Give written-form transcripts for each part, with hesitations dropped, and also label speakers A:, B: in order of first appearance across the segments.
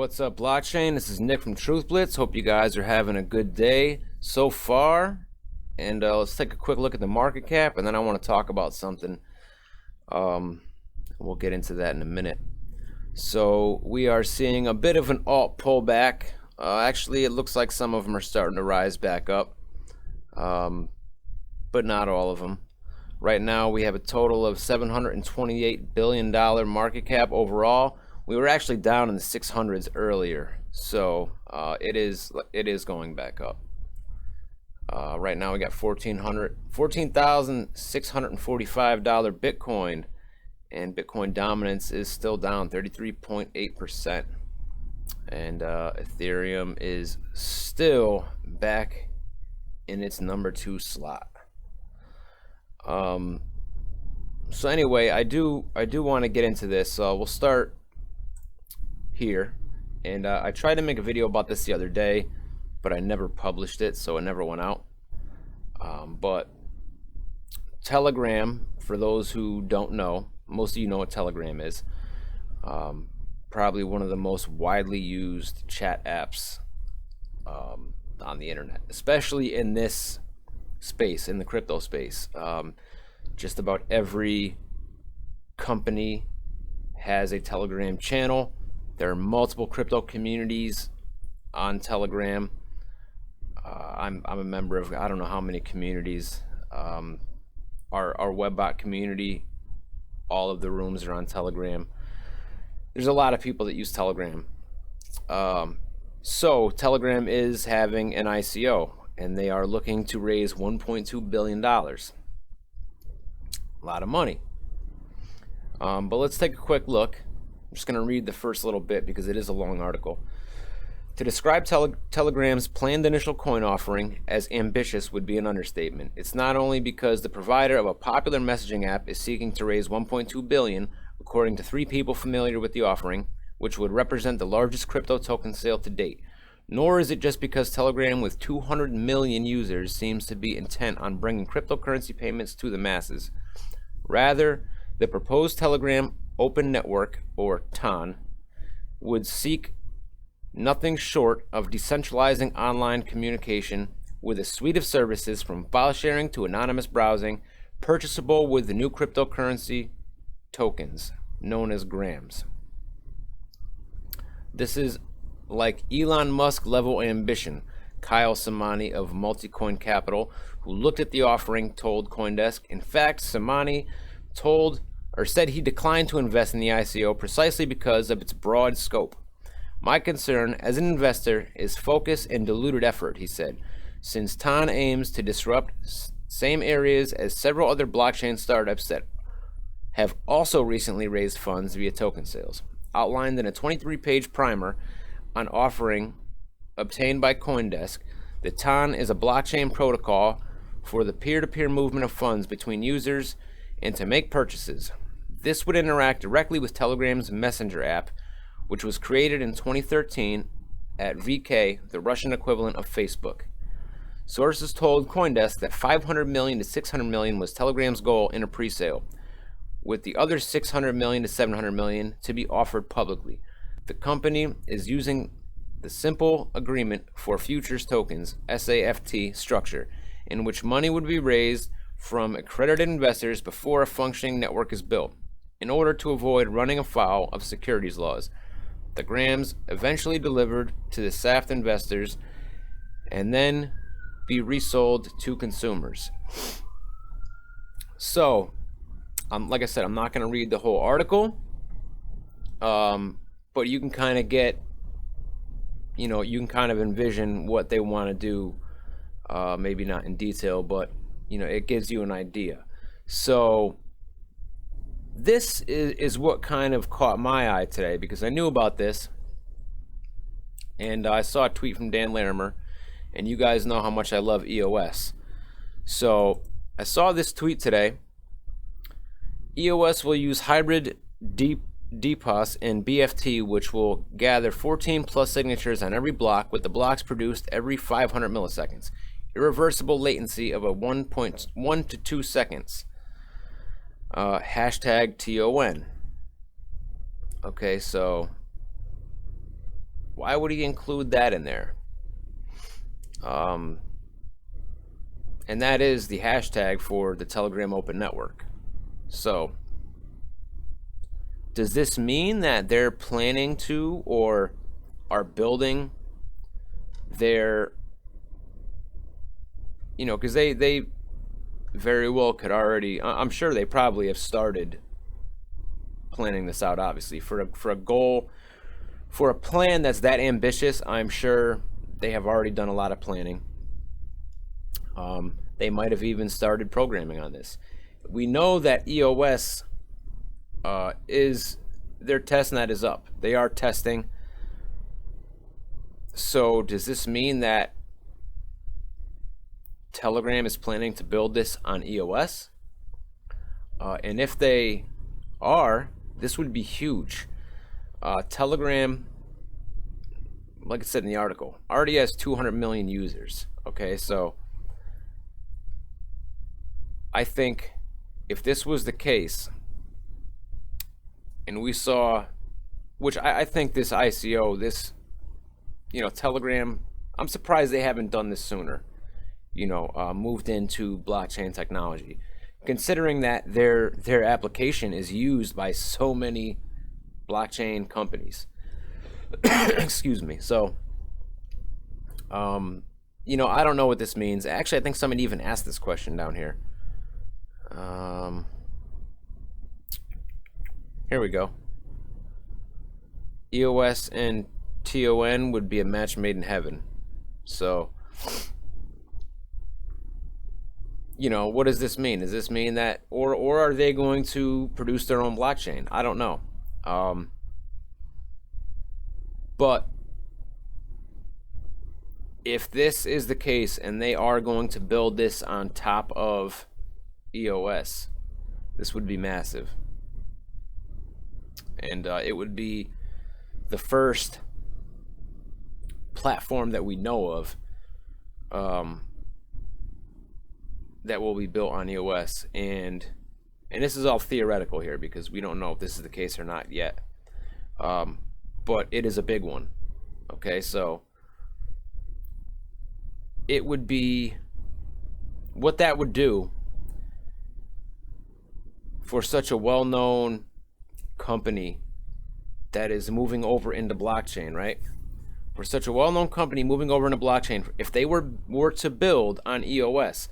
A: What's up, blockchain? This is Nick from Truth Blitz. Hope you guys are having a good day so far. And let's take a quick look at the market cap, and then I want to talk about something. We'll get into that in a minute. So we are seeing a bit of an alt pullback. Actually, it looks like some of them are starting to rise back up, but not all of them. Right now, we have a total of $728 billion market cap overall. We were actually down in the 600s earlier, so it is going back up. Right now we got $14,645 Bitcoin, and Bitcoin dominance is still down 33.8%, and Ethereum is still back in its number 2 slot. So anyway, I do want to get into this. So we'll start here, and I tried to make a video about this the other day, but I never published it, so it never went out. But Telegram, for those who don't know, most of you know what Telegram is. Probably one of the most widely used chat apps on the internet, especially in this space, in the crypto space. Just about every company has a Telegram channel. There are multiple crypto communities on Telegram. I'm a member of, I don't know how many communities. Our Webbot community, all of the rooms are on Telegram. There's a lot of people that use Telegram. So Telegram is having an ICO, and they are looking to raise $1.2 billion. A lot of money. But let's take a quick look. I'm just going to read the first little bit because it is a long article. To describe Telegram's planned initial coin offering as ambitious would be an understatement. It's not only because the provider of a popular messaging app is seeking to raise $1.2 billion, according to 3 people familiar with the offering, which would represent the largest crypto token sale to date. Nor is it just because Telegram, with 200 million users, seems to be intent on bringing cryptocurrency payments to the masses. Rather, the proposed Telegram Open Network, or TON, would seek nothing short of decentralizing online communication with a suite of services from file sharing to anonymous browsing, purchasable with the new cryptocurrency tokens known as grams. This is like Elon Musk level ambition. Kyle Samani of Multicoin Capital, who looked at the offering, told CoinDesk. In fact, Samani said he declined to invest in the ICO precisely because of its broad scope. My concern as an investor is focus and diluted effort, he said, since TON aims to disrupt same areas as several other blockchain startups that have also recently raised funds via token sales. Outlined in a 23-page primer on offering obtained by CoinDesk, the TON is a blockchain protocol for the peer-to-peer movement of funds between users and to make purchases. This would interact directly with Telegram's Messenger app, which was created in 2013 at VK, the Russian equivalent of Facebook. Sources told CoinDesk that $500 million to $600 million was Telegram's goal in a pre-sale, with the other $600 million to $700 million to be offered publicly. The company is using the simple agreement for futures tokens (SAFT) structure, in which money would be raised from accredited investors before a functioning network is built, in order to avoid running afoul of securities laws. The grams eventually delivered to the SAFT investors and then be resold to consumers. So, like I said, I'm not going to read the whole article, but you can kind of get, you can kind of envision what they want to do, maybe not in detail, but, it gives you an idea. So, this is what kind of caught my eye today, because I knew about this, and I saw a tweet from Dan Larimer, and you guys know how much I love EOS. So I saw this tweet today. EOS will use hybrid DPoS and BFT, which will gather 14 plus signatures on every block, with the blocks produced every 500 milliseconds. Irreversible latency of a 1.1 to 2 seconds. Hashtag TON. Okay, so Why would he include that in there? And that is the hashtag for the Telegram Open Network. So, does this mean that they're planning to or are building their, because they very well could already, I'm sure they probably have started planning this out, obviously, for a goal, for a plan that's that ambitious. I'm sure they have already done a lot of planning. They might have even started programming on this. We know that EOS is, their testnet is up. They are testing. So does this mean that Telegram is planning to build this on EOS? And if they are, this would be huge. Telegram, like I said in the article, already has 200 million users. Okay, so I think if this was the case, and we saw, which I think this ICO, this, Telegram, I'm surprised they haven't done this sooner, moved into blockchain technology, considering that their application is used by so many blockchain companies. Excuse me. So, I don't know what this means. Actually, I think somebody even asked this question down here. Here we go. EOS and TON would be a match made in heaven. So, what does this mean? Does this mean that, or are they going to produce their own blockchain? I don't know. But if this is the case and they are going to build this on top of EOS, this would be massive. And it would be the first platform that we know of that will be built on EOS. And this is all theoretical here because we don't know if this is the case or not yet. But it is a big one. Okay, so it would be, what that would do for such a well-known company that is moving over into blockchain, right? For such a well-known company moving over into blockchain, if they were to build on EOS,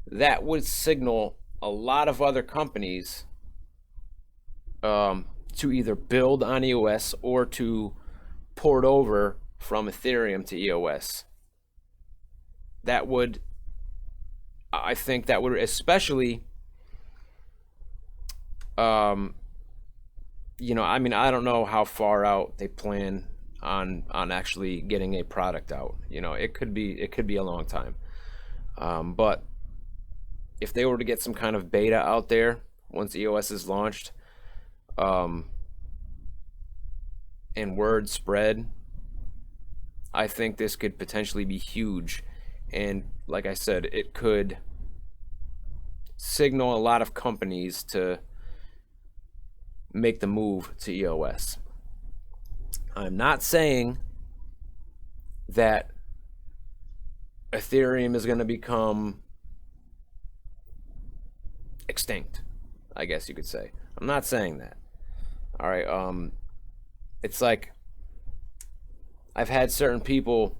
A: that would signal a lot of other companies to either build on EOS or to port over from Ethereum to EOS. That would, I think that would, especially, I don't know how far out they plan on actually getting a product out. It could be a long time. But if they were to get some kind of beta out there once EOS is launched, and word spread, I think this could potentially be huge. And like I said, it could signal a lot of companies to make the move to EOS. I'm not saying that Ethereum is going to become extinct, I guess you could say. I'm not saying that. All right, it's like I've had certain people,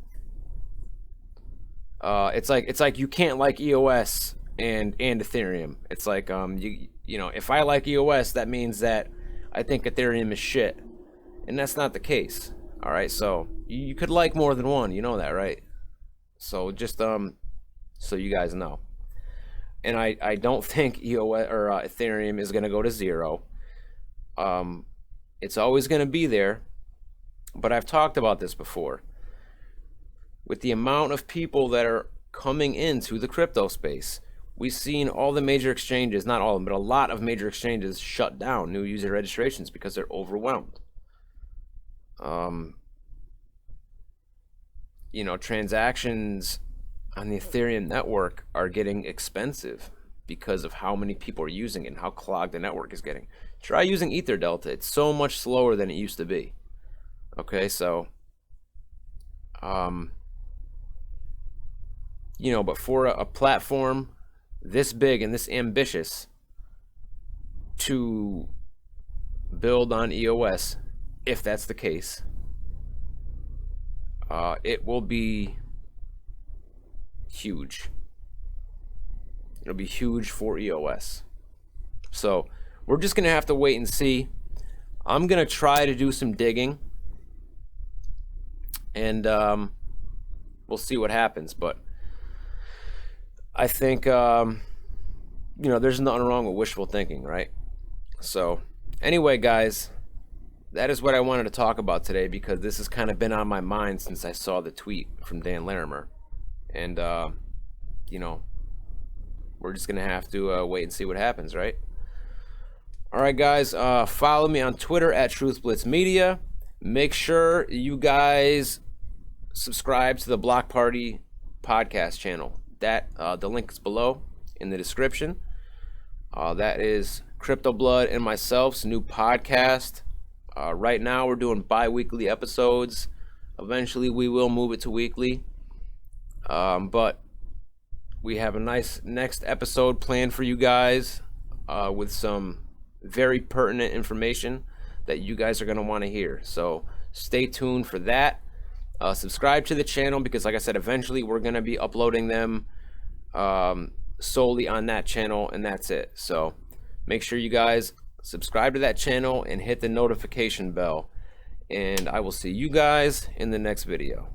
A: it's like you can't like EOS and Ethereum. It's like if I like EOS, that means that I think Ethereum is shit. And that's not the case. All right, so you could like more than one, you know that, right? So just so you guys know. And I don't think EOS or Ethereum is going to go to zero. It's always going to be there. But I've talked about this before. With the amount of people that are coming into the crypto space, we've seen all the major exchanges, not all of them, but a lot of major exchanges shut down new user registrations because they're overwhelmed. Transactions on the Ethereum network are getting expensive because of how many people are using it and how clogged the network is getting. Try using EtherDelta. It's so much slower than it used to be. Okay, so You know, but for a platform this big and this ambitious to build on EOS, if that's the case, it will be huge. It'll be huge for EOS. So we're just gonna have to wait and see. I'm gonna try to do some digging, and we'll see what happens. But I think you know, there's nothing wrong with wishful thinking, right? So anyway, guys, that is what I wanted to talk about today, because this has kind of been on my mind since I saw the tweet from Dan Larimer. And you know, we're just gonna have to wait and see what happens, right? All right, guys, follow me on Twitter at TruthBlitzMedia. Make sure you guys subscribe to the Block Party podcast channel. That the link is below in the description. That is Crypto Blood and myself's new podcast. Right now we're doing bi-weekly episodes. Eventually we will move it to weekly. But we have a nice next episode planned for you guys with some very pertinent information that you guys are going to want to hear. So stay tuned for that. Subscribe to the channel, because like I said, eventually we're going to be uploading them solely on that channel, and that's it. So make sure you guys subscribe to that channel and hit the notification bell, and I will see you guys in the next video.